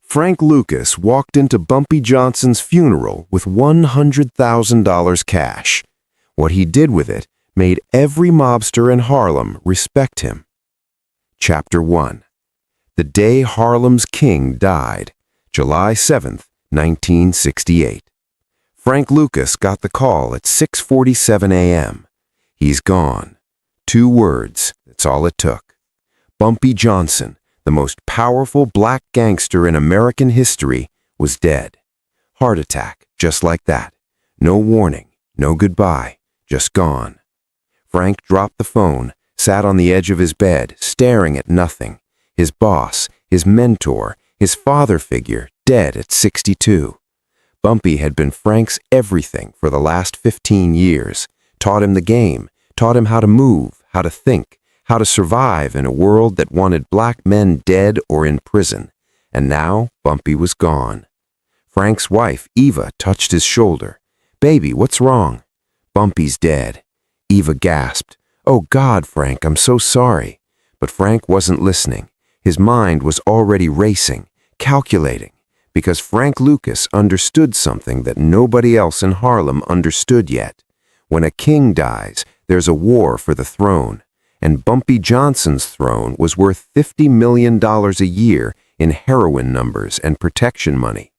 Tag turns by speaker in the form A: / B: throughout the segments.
A: Frank Lucas walked into Bumpy Johnson's funeral with $100,000 cash. What he did with it made every mobster in Harlem respect him. Chapter 1. The day Harlem's king died, July 7, 1968. Frank Lucas got the call at 6:47 a.m. He's gone. 2 words, that's all it took. Bumpy Johnson, the most powerful black gangster in American history, was dead. Heart attack, just like that. No warning, no goodbye, just gone. Frank dropped the phone, sat on the edge of his bed, staring at nothing. His boss, his mentor, his father figure, dead at 62. Bumpy had been Frank's everything for the last 15 years, taught him the game, taught him how to move, how to think, how to survive in a world that wanted black men dead or in prison. And now Bumpy was gone. Frank's wife, Eva, touched his shoulder. "Baby, what's wrong?" "Bumpy's dead." Eva gasped. "Oh God, Frank, I'm so sorry." But Frank wasn't listening. His mind was already racing, calculating, because Frank Lucas understood something that nobody else in Harlem understood yet. When a king dies, there's a war for the throne, and Bumpy Johnson's throne was worth $50 million a year in heroin numbers and protection money.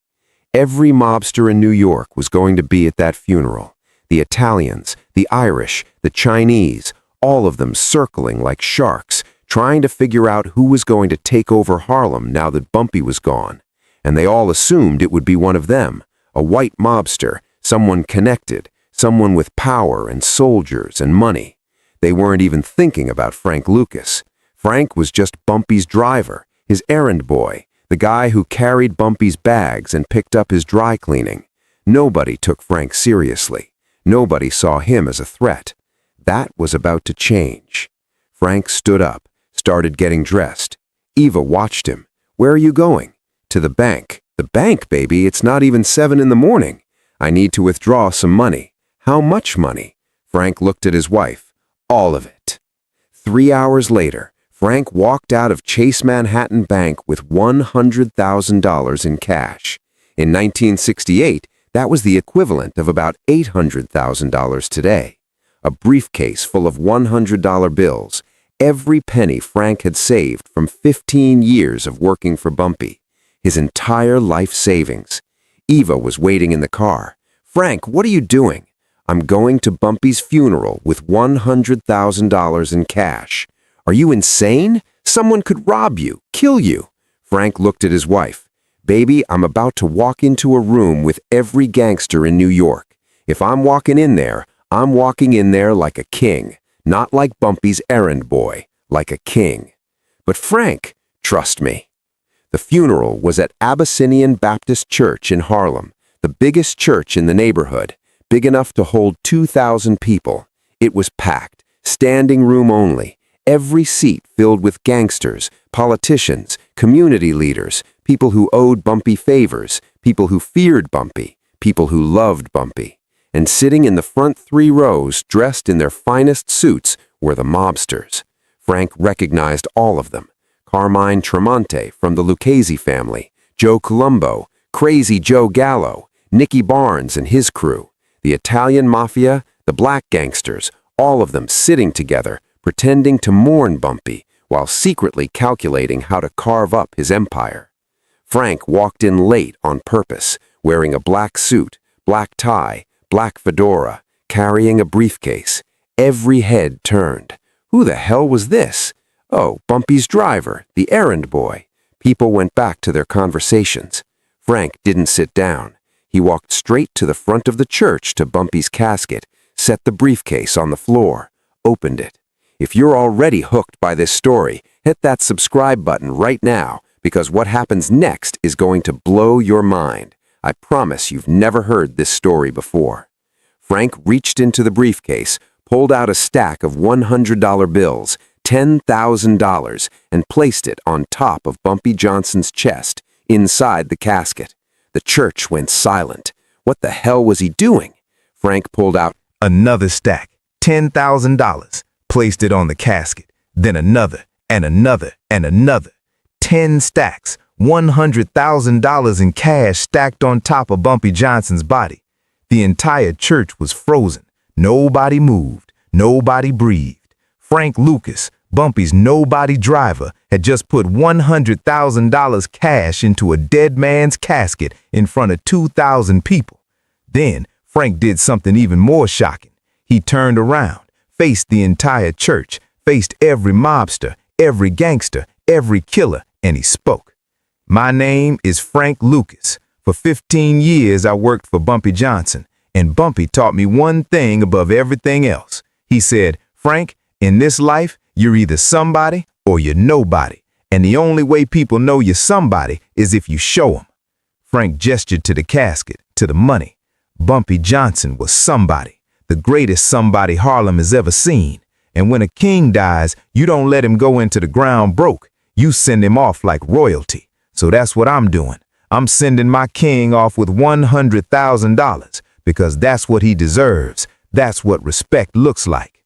A: Every mobster in New York was going to be at that funeral. The Italians, the Irish, the Chinese, all of them circling like sharks, trying to figure out who was going to take over Harlem now that Bumpy was gone. And they all assumed it would be one of them, a white mobster, someone connected, someone with power and soldiers and money. They weren't even thinking about Frank Lucas. Frank was just Bumpy's driver, his errand boy, the guy who carried Bumpy's bags and picked up his dry cleaning. Nobody took Frank seriously. Nobody saw him as a threat. That was about to change. Frank stood up, started getting dressed. Eva watched him. "Where are you going?" "To the bank." "The bank, baby? It's not even 7 in the morning. I need to withdraw some money." "How much money?" Frank looked at his wife. "All of it." 3 hours later, Frank walked out of Chase Manhattan Bank with $100,000 in cash. In 1968, that was the equivalent of about $800,000 today. A briefcase full of $100 bills, every penny Frank had saved from 15 years of working for Bumpy. His entire life savings. Eva was waiting in the car. "Frank, what are you doing?" "I'm going to Bumpy's funeral with $100,000 in cash." "Are you insane? Someone could rob you, kill you." Frank looked at his wife. "Baby, I'm about to walk into a room with every gangster in New York. If I'm walking in there, I'm walking in there like a king, not like Bumpy's errand boy, like a king." "But Frank, trust me." The funeral was at Abyssinian Baptist Church in Harlem, the biggest church in the neighborhood, big enough to hold 2,000 people. It was packed, standing room only, every seat filled with gangsters, politicians, community leaders, people who owed Bumpy favors, people who feared Bumpy, people who loved Bumpy. And sitting in the front 3 rows, dressed in their finest suits, were the mobsters. Frank recognized all of them. Carmine Tremonte from the Lucchese family, Joe Colombo, Crazy Joe Gallo, Nikki Barnes and his crew, the Italian Mafia, the black gangsters, all of them sitting together, pretending to mourn Bumpy while secretly calculating how to carve up his empire. Frank walked in late on purpose, wearing a black suit, black tie, black fedora, carrying a briefcase. Every head turned. Who the hell was this? Oh, Bumpy's driver, the errand boy. People went back to their conversations. Frank didn't sit down. He walked straight to the front of the church to Bumpy's casket, set the briefcase on the floor, opened it. If you're already hooked by this story, hit that subscribe button right now, because what happens next is going to blow your mind. I promise you've never heard this story before. Frank reached into the briefcase, pulled out a stack of $100 bills, $10,000, and placed it on top of Bumpy Johnson's chest, inside the casket. The church went silent. What the hell was he doing? Frank pulled out
B: another stack, $10,000, placed it on the casket, then another, and another, and another. 10 stacks, $100,000 in cash stacked on top of Bumpy Johnson's body. The entire church was frozen. Nobody moved. Nobody breathed. Frank Lucas, Bumpy's nobody driver, had just put $100,000 cash into a dead man's casket in front of 2,000 people. Then Frank did something even more shocking. He turned around, faced the entire church, faced every mobster, every gangster, every killer, and he spoke. My name is Frank Lucas. For 15 years, I worked for Bumpy Johnson, and Bumpy taught me one thing above everything else. He said, Frank, in this life, you're either somebody or you're nobody, and the only way people know you're somebody is if you show them. Frank gestured to the casket, to the money. Bumpy Johnson was somebody, the greatest somebody Harlem has ever seen. And when a king dies, you don't let him go into the ground broke. You send him off like royalty. So that's what I'm doing. I'm sending my king off with $100,000 because that's what he deserves. That's what respect looks like.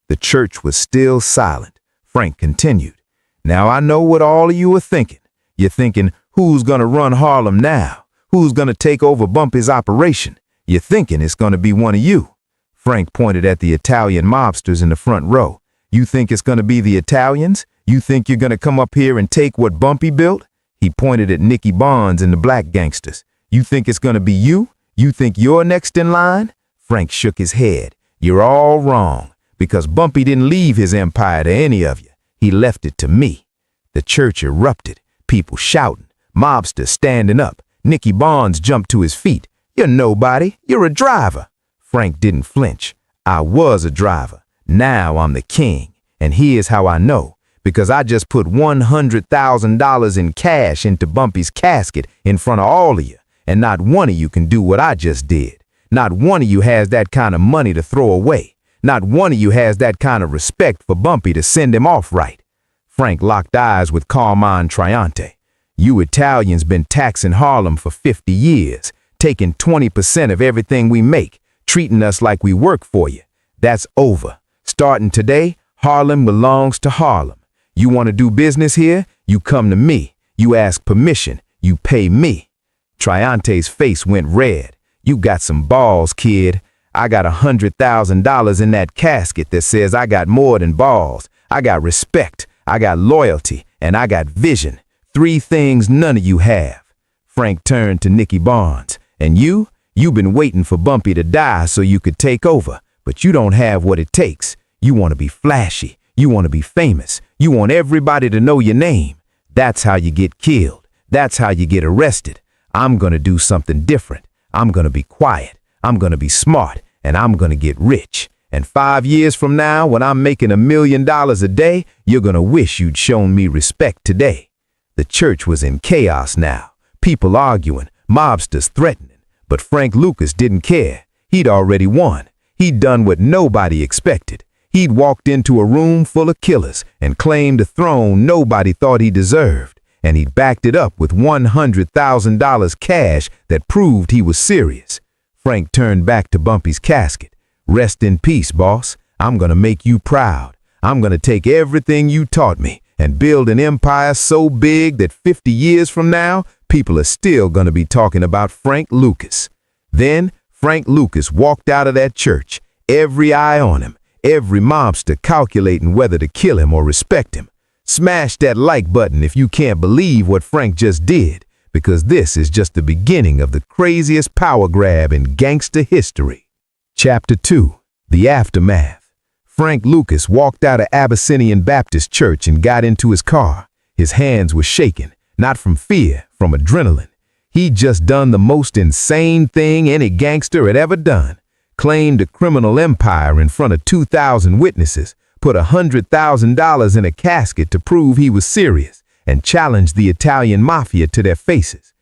B: The church was still silent. Frank continued. Now I know what all of you are thinking. You're thinking, who's gonna run Harlem now? Who's gonna take over Bumpy's operation? You're thinking it's gonna be one of you. Frank pointed at the Italian mobsters in the front row. You think it's gonna be the Italians? You think you're gonna come up here and take what Bumpy built? He pointed at Nikki Bonds and the black gangsters. You think it's gonna be you? You think you're next in line? Frank shook his head. You're all wrong, because Bumpy didn't leave his empire to any of you. He left it to me. The church erupted, people shouting, mobsters standing up. Nikki Bonds jumped to his feet. You're nobody, you're a driver. Frank didn't flinch. I was a driver. Now I'm the king. And here's how I know. Because I just put $100,000 in cash into Bumpy's casket in front of all of you. And not one of you can do what I just did. Not one of you has that kind of money to throw away. Not one of you has that kind of respect for Bumpy to send him off right. Frank locked eyes with Carmine Triante. You Italians been taxing Harlem for 50 years, taking 20% of everything we make, treating us like we work for you. That's over. Starting today, Harlem belongs to Harlem. You want to do business here? You come to me. You ask permission. You pay me. Triante's face went red. You got some balls, kid. I got $100,000 in that casket that says I got more than balls. I got respect. I got loyalty. And I got vision. 3 things none of you have. Frank turned to Nikki Bonds. And you've been waiting for Bumpy to die so you could take over. But you don't have what it takes. You want to be flashy. You want to be famous. You want everybody to know your name. That's how you get killed. That's how you get arrested. I'm going to do something different. I'm going to be quiet. I'm going to be smart. And I'm going to get rich. And 5 years from now, when I'm making $1 million a day, you're going to wish you'd shown me respect today. The church was in chaos now. People arguing, mobsters threatening. But Frank Lucas didn't care. He'd already won. He'd done what nobody expected. He'd walked into a room full of killers and claimed a throne nobody thought he deserved. And he'd backed it up with $100,000 cash that proved he was serious. Frank turned back to Bumpy's casket. Rest in peace, boss. I'm gonna make you proud. I'm gonna take everything you taught me and build an empire so big that 50 years from now, people are still gonna be talking about Frank Lucas. Then Frank Lucas walked out of that church, every eye on him, every mobster calculating whether to kill him or respect him. Smash that like button if you can't believe what Frank just did, because this is just the beginning of the craziest power grab in gangster history. Chapter 2. The Aftermath. Frank Lucas walked out of Abyssinian Baptist Church and got into his car. His hands were shaking, not from fear, from adrenaline. He'd just done the most insane thing any gangster had ever done. Claimed a criminal empire in front of 2,000 witnesses, put $100,000 in a casket to prove he was serious, and challenged the Italian Mafia to their faces.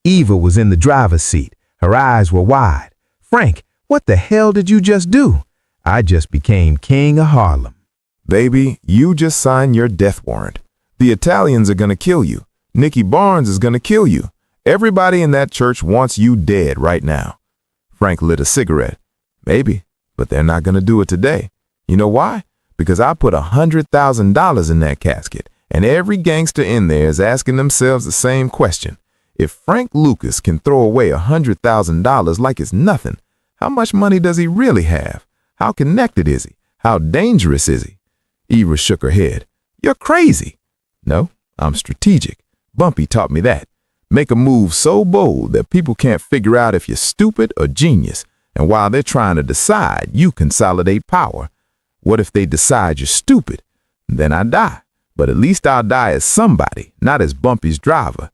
B: Eva was in the driver's seat. Her eyes were wide. Frank, what the hell did you just do? I just became king of Harlem.
C: Baby, you just signed your death warrant. The Italians are gonna kill you. Nikki Barnes is gonna kill you. Everybody in that church wants you dead right now. Frank lit a cigarette. Maybe, but they're not gonna do it today. You know why? Because I put $100,000 in that casket, And every gangster in there is asking themselves the same question. If Frank Lucas can throw away $100,000 like it's nothing, how much money does he really have? How connected is he? How dangerous is he? Eva shook her head. You're crazy. No, I'm strategic. Bumpy taught me that. Make a move so bold that people can't figure out if you're stupid or genius. And while they're trying to decide, you consolidate power. What if they decide you're stupid? Then I die. But at least I'll die as somebody, not as Bumpy's driver.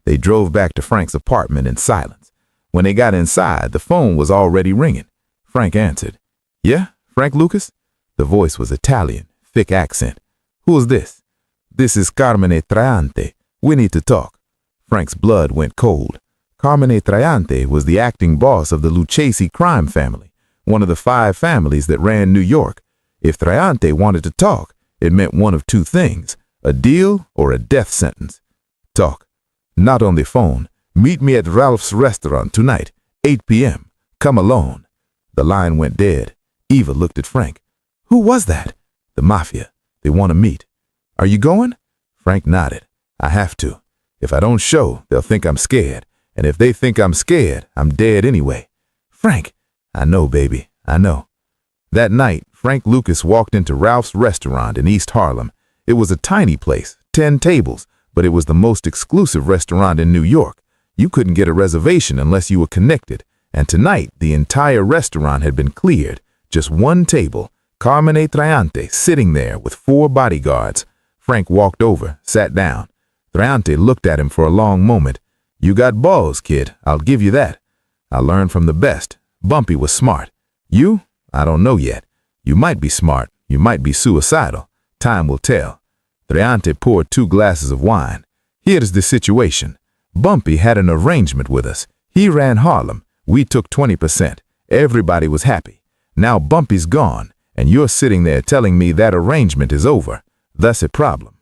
C: They drove back to Frank's apartment in silence. When they got inside, the phone was already ringing. Frank answered. Yeah, Frank Lucas? The voice was Italian, thick accent. Who's this? This is Carmine Traiante. We need to talk. Frank's blood went cold. Carmine Traiante was the acting boss of the Lucchesi crime family, one of the 5 families that ran New York. If Traiante wanted to talk, it meant one of 2 things, a deal or a death sentence. Talk. Not on the phone. Meet me at Ralph's restaurant tonight, 8 p.m. Come alone. The line went dead. Eva looked at Frank. Who was that? The Mafia. They want to meet. Are you going? Frank nodded. I have to. If I don't show, they'll think I'm scared. And if they think I'm scared, I'm dead anyway. Frank. I know, baby. I know. That night, Frank Lucas walked into Ralph's restaurant in East Harlem. It was a tiny place, 10 tables, but it was the most exclusive restaurant in New York. You couldn't get a reservation unless you were connected. And tonight, the entire restaurant had been cleared. Just one table, Carmine Traiante sitting there with 4 bodyguards. Frank walked over, sat down. Traiante looked at him for a long moment. You got balls, kid. I'll give you that. I learned from the best. Bumpy was smart. You? I don't know yet. You might be smart. You might be suicidal. Time will tell. Traiante poured 2 glasses of wine. Here's the situation. Bumpy had an arrangement with us. He ran Harlem. We took 20%. Everybody was happy. Now Bumpy's gone, and you're sitting there telling me that arrangement is over. That's a problem.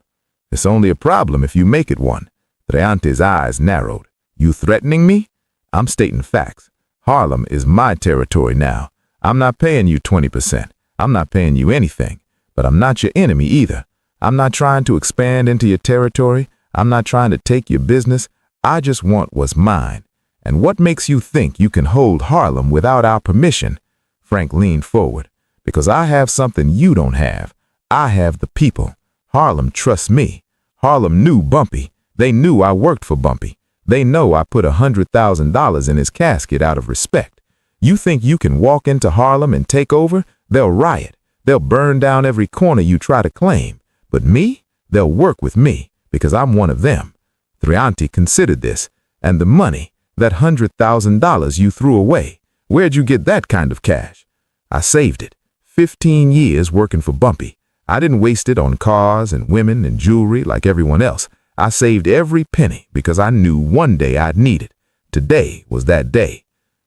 C: It's only a problem if you make it one. Traiante's eyes narrowed. You threatening me? I'm stating facts. Harlem is my territory now. I'm not paying you 20%. I'm not paying you anything. But I'm not your enemy either. I'm not trying to expand into your territory. I'm not trying to take your business. I just want what's mine. And what makes you think you can hold Harlem without our permission? Frank leaned forward. Because I have something you don't have. I have the people. Harlem trusts me. Harlem knew Bumpy. They knew I worked for Bumpy. They know I put $100,000 in his casket out of respect. You think you can walk into Harlem and take over? They'll riot. They'll burn down every corner you try to claim. But me? They'll work with me because I'm one of them. Traiante considered this. And the money, that $100,000 you threw away, where'd you get that kind of cash? I saved it. 15 years working for Bumpy. I didn't waste it on cars and women and jewelry like everyone else. I saved every penny because I knew one day I'd need it. Today was that day.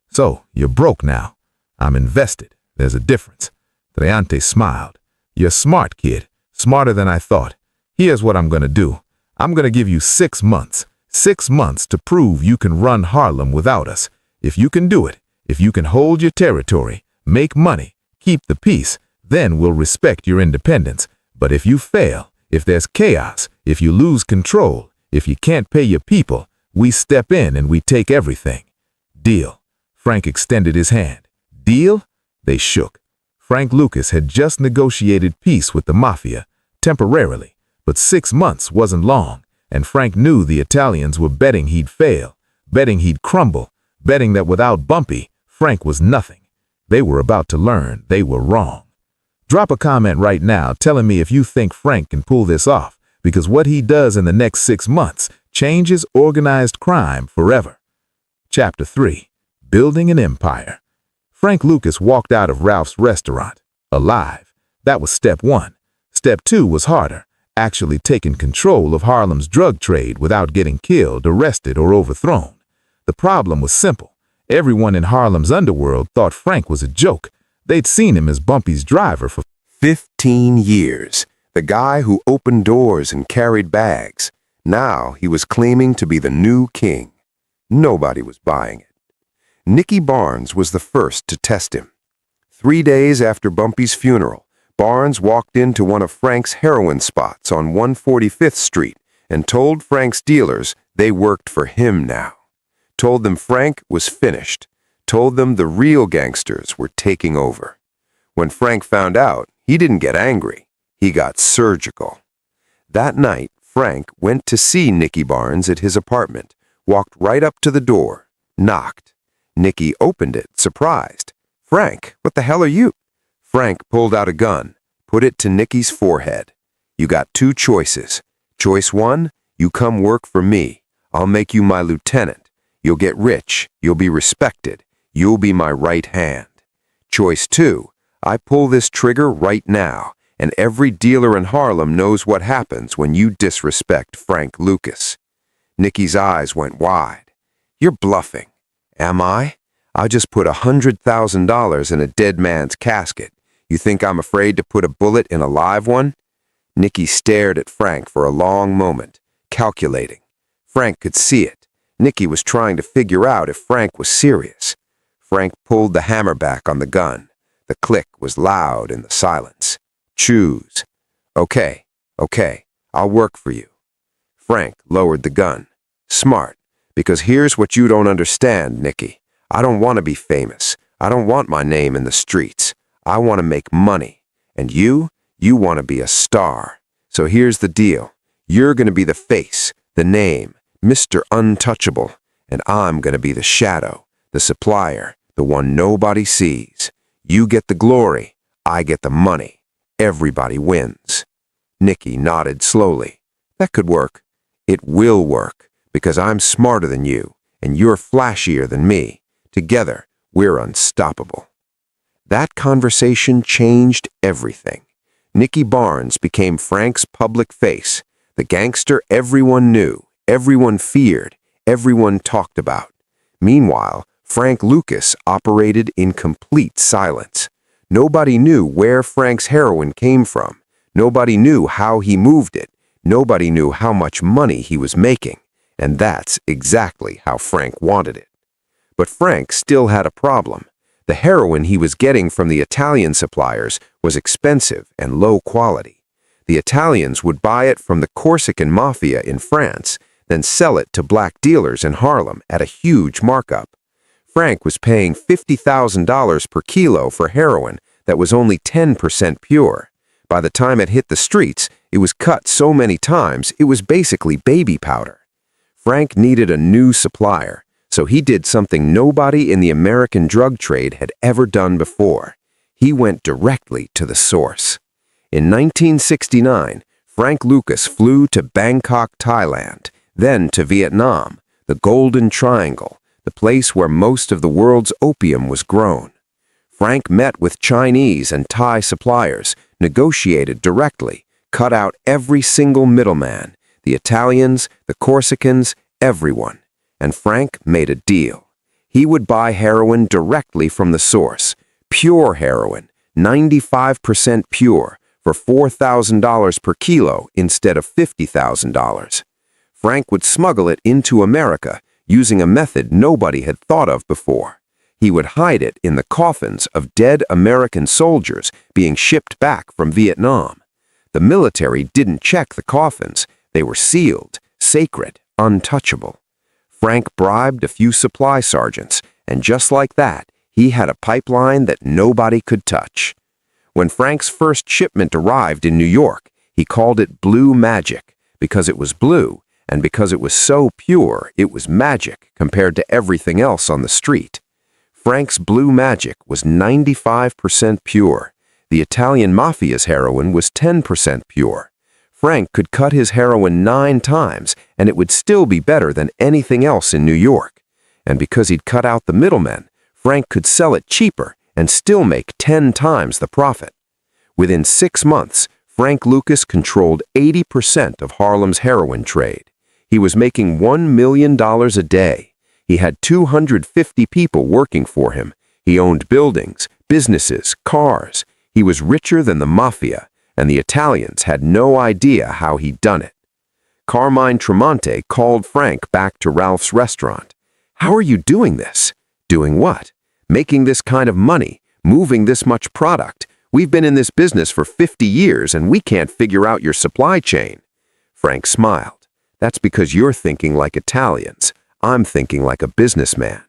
C: So, you're broke now. I'm invested. There's a difference. Traiante smiled. You're smart, kid. Smarter than I thought. Here's what I'm going to do. I'm going to give you 6 months. 6 months to prove you can run Harlem without us. If you can do it, if you can hold your territory, make money, keep the peace, then we'll respect your independence. But if you fail, if there's chaos, if you lose control, if you can't pay your people, we step in and we take everything. Deal. Frank extended his hand. Deal? They shook. Frank Lucas had just negotiated peace with the Mafia, temporarily, but 6 months wasn't long, and Frank knew the Italians were betting he'd fail, betting he'd crumble, betting that without Bumpy, Frank was nothing. They were about to learn they were wrong. Drop a comment right now telling me if you think Frank can pull this off, because what he does in the next 6 months changes organized crime forever. Chapter 3. Building an Empire. Frank Lucas walked out of Ralph's restaurant, alive. That was step 1. Step 2 was harder, actually taking control of Harlem's drug trade without getting killed, arrested, or overthrown. The problem was simple. Everyone in Harlem's underworld thought Frank was a joke. They'd seen him as Bumpy's driver for
A: 15 years. The guy who opened doors and carried bags. Now he was claiming to be the new king. Nobody was buying it. Nikki Barnes was the first to test him. 3 days after Bumpy's funeral, Barnes walked into one of Frank's heroin spots on 145th Street and told Frank's dealers they worked for him now. Told them Frank was finished. Told them the real gangsters were taking over. When Frank found out, he didn't get angry. He got surgical. That night, Frank went to see Nikki Barnes at his apartment, walked right up to the door, knocked. Nikki opened it, surprised. "Frank, what the hell are you?" Frank pulled out a gun, put it to Nikki's forehead. "You got two choices. Choice one, you come work for me. I'll make you my lieutenant. You'll get rich. You'll be respected. You'll be my right hand. Choice two, I pull this trigger right now, and every dealer in Harlem knows what happens when you disrespect Frank Lucas." Nikki's eyes went wide. "You're bluffing." "Am I? I'll just put $100,000 in a dead man's casket. You think I'm afraid to put a bullet in a live one?" Nikki stared at Frank for a long moment, calculating. Frank could see it. Nikki was trying to figure out if Frank was serious. Frank pulled the hammer back on the gun. The click was loud in the silence. "Choose." Okay, I'll work for you." Frank lowered the gun. "Smart, because here's what you don't understand, Nikki. I don't want to be famous. I don't want my name in the streets. I want to make money. And you want to be a star. So here's the deal. You're going to be the face, the name, Mr. Untouchable, and I'm going to be the shadow, the supplier, the one nobody sees. You get the glory, I get the money. Everybody wins." Nikki nodded slowly. "That could work." "It will work, because I'm smarter than you, and you're flashier than me. Together, we're unstoppable." That conversation changed everything. Nikki Barnes became Frank's public face, the gangster everyone knew, everyone feared, everyone talked about. Meanwhile, Frank Lucas operated in complete silence. Nobody knew where Frank's heroin came from. Nobody knew how he moved it. Nobody knew how much money he was making. And that's exactly how Frank wanted it. But Frank still had a problem. The heroin he was getting from the Italian suppliers was expensive and low quality. The Italians would buy it from the Corsican Mafia in France, then sell it to black dealers in Harlem at a huge markup. Frank was paying $50,000 per kilo for heroin that was only 10% pure. By the time it hit the streets, it was cut so many times it was basically baby powder. Frank needed a new supplier, so he did something nobody in the American drug trade had ever done before. He went directly to the source. In 1969, Frank Lucas flew to Bangkok, Thailand, then to Vietnam, the Golden Triangle, the place where most of the world's opium was grown. Frank met with Chinese and Thai suppliers, negotiated directly, cut out every single middleman, the Italians, the Corsicans, everyone. And Frank made a deal. He would buy heroin directly from the source, pure heroin, 95% pure, for $4,000 per kilo instead of $50,000. Frank would smuggle it into America using a method nobody had thought of before. He would hide it in the coffins of dead American soldiers being shipped back from Vietnam. The military didn't check the coffins. They were sealed, sacred, untouchable. Frank bribed a few supply sergeants, and just like that, he had a pipeline that nobody could touch. When Frank's first shipment arrived in New York, he called it Blue Magic because it was blue, and because it was so pure, it was magic compared to everything else on the street. Frank's Blue Magic was 95% pure. The Italian Mafia's heroin was 10% pure. Frank could cut his heroin 9 times, and it would still be better than anything else in New York. And because he'd cut out the middlemen, Frank could sell it cheaper and still make 10 times the profit. Within 6 months, Frank Lucas controlled 80% of Harlem's heroin trade. He was making $1 million a day. He had 250 people working for him. He owned buildings, businesses, cars. He was richer than the Mafia, and the Italians had no idea how he'd done it. Carmine Tremonte called Frank back to Ralph's restaurant. "How are you doing this?" "Doing what?" "Making this kind of money, moving this much product. We've been in this business for 50 years and we can't figure out your supply chain." Frank smiled. "That's because you're thinking like Italians. I'm thinking like a businessman.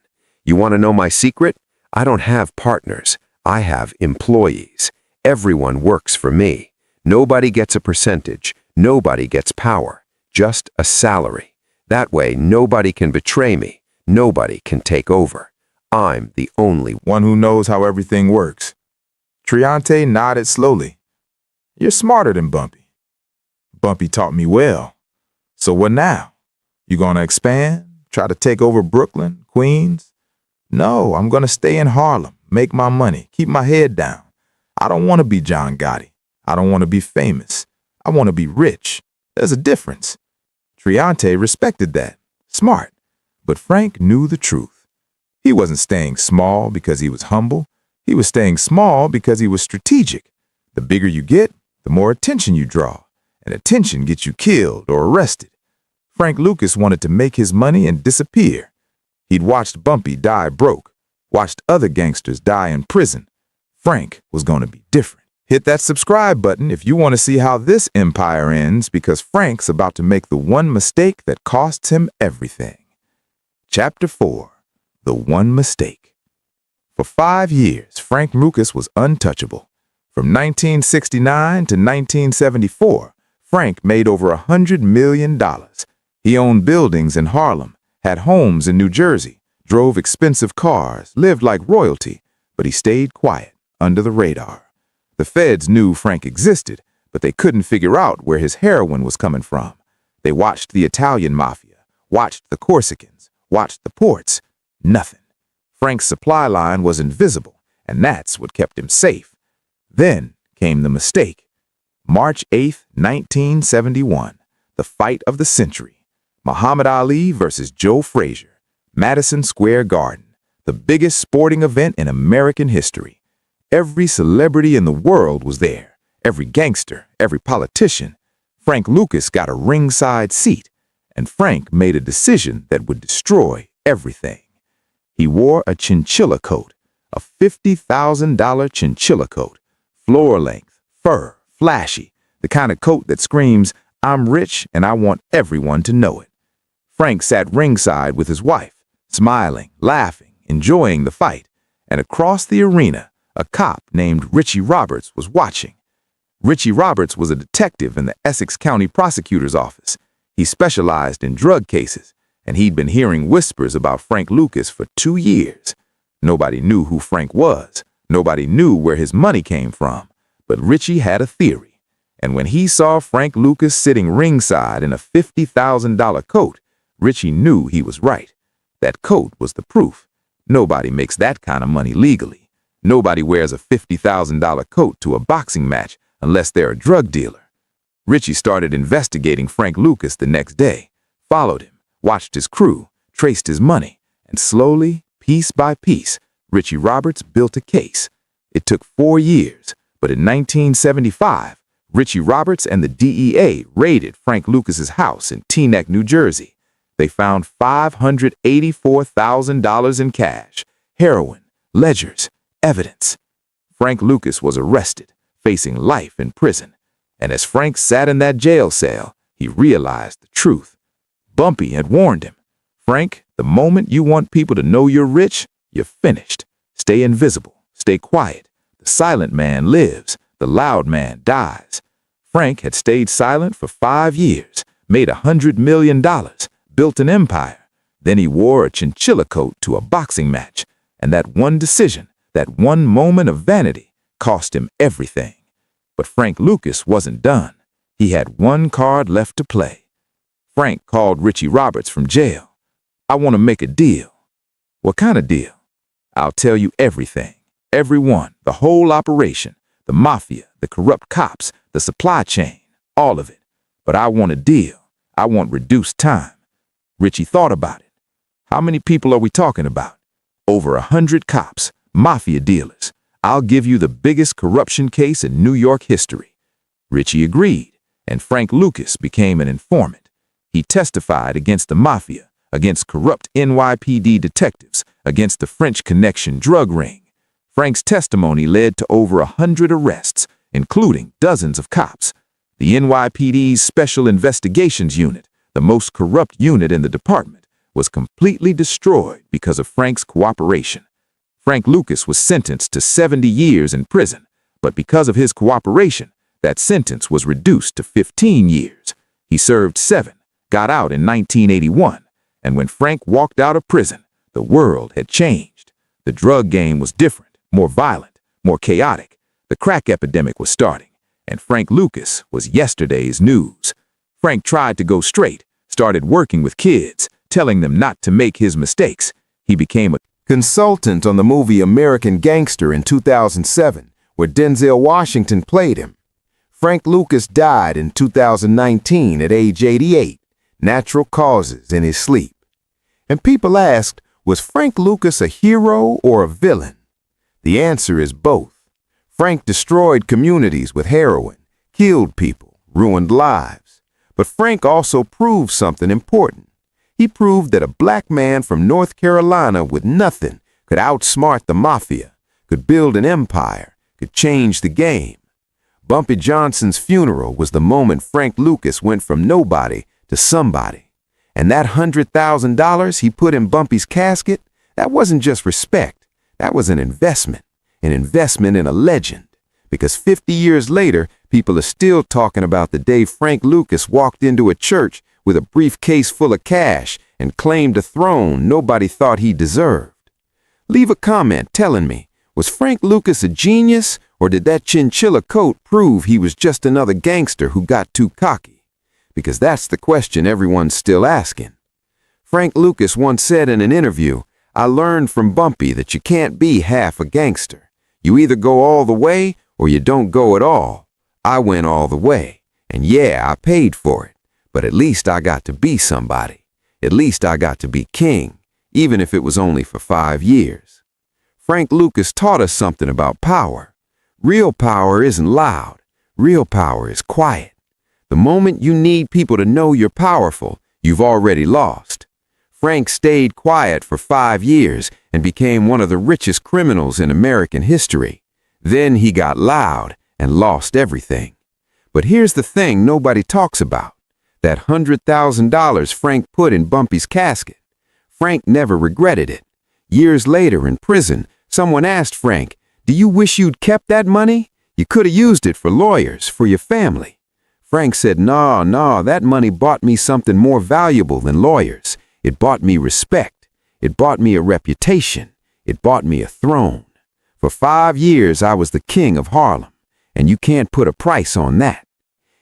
A: You want to know my secret? I don't have partners. I have employees. Everyone works for me. Nobody gets a percentage. Nobody gets power. Just a salary. That way, nobody can betray me. Nobody can take over. I'm the only
C: One who knows how everything works." Triante nodded slowly. "You're smarter than Bumpy. Bumpy taught me well. So what now? You gonna expand? Try to take over Brooklyn, Queens?" "No, I'm gonna stay in Harlem, make my money, keep my head down. I don't want to be John Gotti. I don't want to be famous. I want to be rich. There's a difference." Triante respected that. Smart. But Frank knew the truth. He wasn't staying small because he was humble. He was staying small because he was strategic. The bigger you get, the more attention you draw. And attention gets you killed or arrested. Frank Lucas wanted to make his money and disappear. He'd watched Bumpy die broke, watched other gangsters die in prison. Frank was going to be different. Hit that subscribe button if you want to see how this empire ends, because Frank's about to make the one mistake that costs him everything. Chapter 4. The One Mistake. For 5 years, Frank Lucas was untouchable. From 1969 to 1974, Frank made over $100 million. He owned buildings in Harlem, had homes in New Jersey, drove expensive cars, lived like royalty, but he stayed quiet, under the radar. The feds knew Frank existed, but they couldn't figure out where his heroin was coming from. They watched the Italian Mafia, watched the Corsicans, watched the ports. Nothing. Frank's supply line was invisible, and that's what kept him safe. Then came the mistake. March 8, 1971, the fight of the century. Muhammad Ali versus Joe Frazier, Madison Square Garden, the biggest sporting event in American history. Every celebrity in the world was there, every gangster, every politician. Frank Lucas got a ringside seat, and Frank made a decision that would destroy everything. He wore a chinchilla coat, a $50,000 chinchilla coat, floor length, fur, flashy, the kind of coat that screams, "I'm rich and I want everyone to know it." Frank sat ringside with his wife, smiling, laughing, enjoying the fight, and across the arena, a cop named Richie Roberts was watching. Richie Roberts was a detective in the Essex County Prosecutor's Office. He specialized in drug cases, and he'd been hearing whispers about Frank Lucas for 2 years. Nobody knew who Frank was. Nobody knew where his money came from. But Richie had a theory. And when he saw Frank Lucas sitting ringside in a $50,000 coat, Richie knew he was right. That coat was the proof. Nobody makes that kind of money legally. Nobody wears a $50,000 coat to a boxing match unless they're a drug dealer. Richie started investigating Frank Lucas the next day, followed him, watched his crew, traced his money, and slowly, piece by piece, Richie Roberts built a case. It took 4 years, but in 1975, Richie Roberts and the DEA raided Frank Lucas's house in Teaneck, New Jersey. They found $584,000 in cash, heroin, ledgers, evidence. Frank Lucas was arrested, facing life in prison. And as Frank sat in that jail cell, he realized the truth. Bumpy had warned him. "Frank, the moment you want people to know you're rich, you're finished. Stay invisible, stay quiet. The silent man lives, the loud man dies." Frank had stayed silent for 5 years, made $100 million, built an empire. Then he wore a chinchilla coat to a boxing match, and that one decision, that one moment of vanity, cost him everything. But Frank Lucas wasn't done. He had one card left to play. Frank called Richie Roberts from jail. "I want to make a deal." "What kind of deal?" "I'll tell you everything. Everyone, the whole operation, the mafia, the corrupt cops, the supply chain, all of it. But I want a deal. I want reduced time." Richie thought about it. "How many people are we talking about?" "Over 100 cops, mafia dealers. I'll give you the biggest corruption case in New York history." Richie agreed, and Frank Lucas became an informant. He testified against the mafia, against corrupt NYPD detectives, against the French Connection drug ring.
B: Frank's testimony led to over 100 arrests, including dozens of cops. The NYPD's Special Investigations Unit, the most corrupt unit in the department, was completely destroyed because of Frank's cooperation. Frank Lucas was sentenced to 70 years in prison, but because of his cooperation, that sentence was reduced to 15 years. He served 7, got out in 1981, and when Frank walked out of prison, the world had changed. The drug game was different, more violent, more chaotic. The crack epidemic was starting, and Frank Lucas was yesterday's news. Frank tried to go straight, started working with kids, telling them not to make his mistakes. He became a consultant on the movie American Gangster in 2007, where Denzel Washington played him. Frank Lucas died in 2019 at age 88, natural causes, in his sleep. And people asked, was Frank Lucas a hero or a villain? The answer is both. Frank destroyed communities with heroin, killed people, ruined lives. But Frank also proved something important. He proved that a black man from North Carolina with nothing could outsmart the mafia, could build an empire, could change the game. Bumpy Johnson's funeral was the moment Frank Lucas went from nobody to somebody. And that $100,000 he put in Bumpy's casket, that wasn't just respect. That was an investment in a legend. Because 50 years later, people are still talking about the day Frank Lucas walked into a church with a briefcase full of cash and claimed a throne nobody thought he deserved. Leave a comment telling me, was Frank Lucas a genius, or did that Chinchilla Coat prove he was just another gangster who got too cocky? Because that's the question everyone's still asking. Frank Lucas once said in an interview, "I learned from Bumpy that you can't be half a gangster. You either go all the way or you don't go at all. I went all the way, and yeah, I paid for it, but at least I got to be somebody. At least I got to be king, even if it was only for 5 years." Frank Lucas taught us something about power. Real power isn't loud. Real power is quiet. The moment you need people to know you're powerful, you've already lost. Frank stayed quiet for 5 years and became one of the richest criminals in American history. Then he got loud and lost everything. But here's the thing nobody talks about. That $100,000 Frank put in Bumpy's casket. Frank never regretted it. Years later in prison, someone asked Frank, "Do you wish you'd kept that money? You could have used it for lawyers, for your family." Frank said, "No, that money bought me something more valuable than lawyers. It bought me respect. It bought me a reputation. It bought me a throne. For 5 years, I was the king of Harlem, and you can't put a price on that."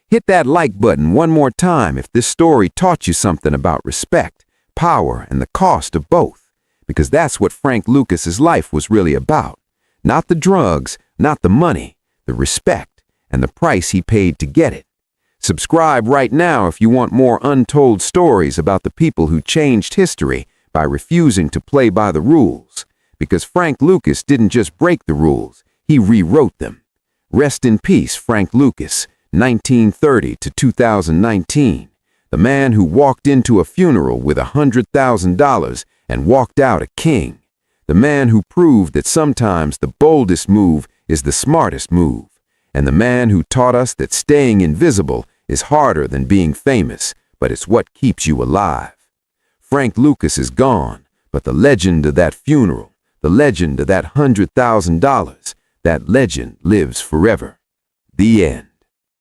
B: Hit that like button one more time if this story taught you something about respect, power, and the cost of both, because that's what Frank Lucas's life was really about. Not the drugs, not the money, the respect, and the price he paid to get it. Subscribe right now if you want more untold stories about the people who changed history by refusing to play by the rules. Because Frank Lucas didn't just break the rules, he rewrote them. Rest in peace, Frank Lucas, 1930 to 2019. The man who walked into a funeral with $100,000 and walked out a king. The man who proved that sometimes the boldest move is the smartest move. And the man who taught us that staying invisible is harder than being famous, but it's what keeps you alive. Frank Lucas is gone, but the legend of that funeral, the legend of that $100,000, that legend lives forever. The end.